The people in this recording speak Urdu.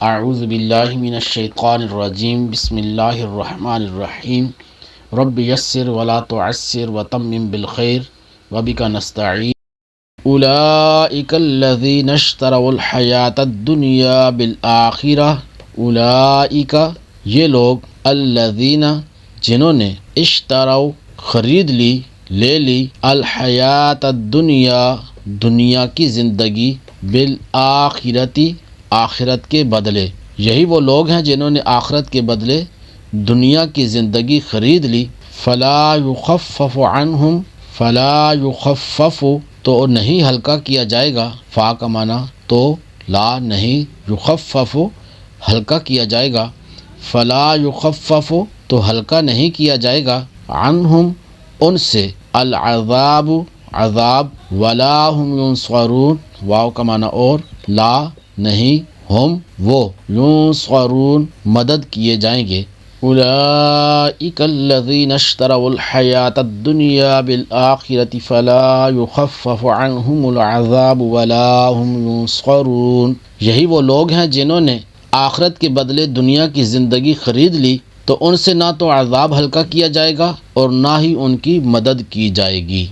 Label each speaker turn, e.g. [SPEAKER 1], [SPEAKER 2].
[SPEAKER 1] اعوذ باللہ من الشیطان الرجیم بسم اللہ الرحمن الرحیم رب یسر ولا تعسر وتمم بالخیر وبک نستعین اولئک الذین اشتروا الحیاۃ الدنیا بالآخرہ اولئک یہ لوگ الذین جنہوں نے اشتروا خرید لی لے لی الحیاۃ الدنیا دنیا کی زندگی بالآخرتی آخرت کے بدلے، یہی وہ لوگ ہیں جنہوں نے آخرت کے بدلے دنیا کی زندگی خرید لی۔ فلا یخفف عنہم فلا یخفف تو نہیں ہلکا کیا جائے گا، فا کا معنی تو لا نہیں، یخفف ہلکا کیا جائے گا، فلا یخفف تو ہلکا نہیں کیا جائے گا، عنہم ان سے، العذاب عذاب، ولا ہم ینصرون واو کا معنی اور، لا نہیں، ہم وہ، ینصرون مدد کیے جائیں گے۔ اولئک الذین اشتروا الحیاۃ الدنیا بالآخرۃ فلا یخفف عنہم العذاب ولا ہم ینصرون، یہی وہ لوگ ہیں جنہوں نے آخرت کے بدلے دنیا کی زندگی خرید لی تو ان سے نہ تو عذاب ہلکا کیا جائے گا اور نہ ہی ان کی مدد کی جائے گی۔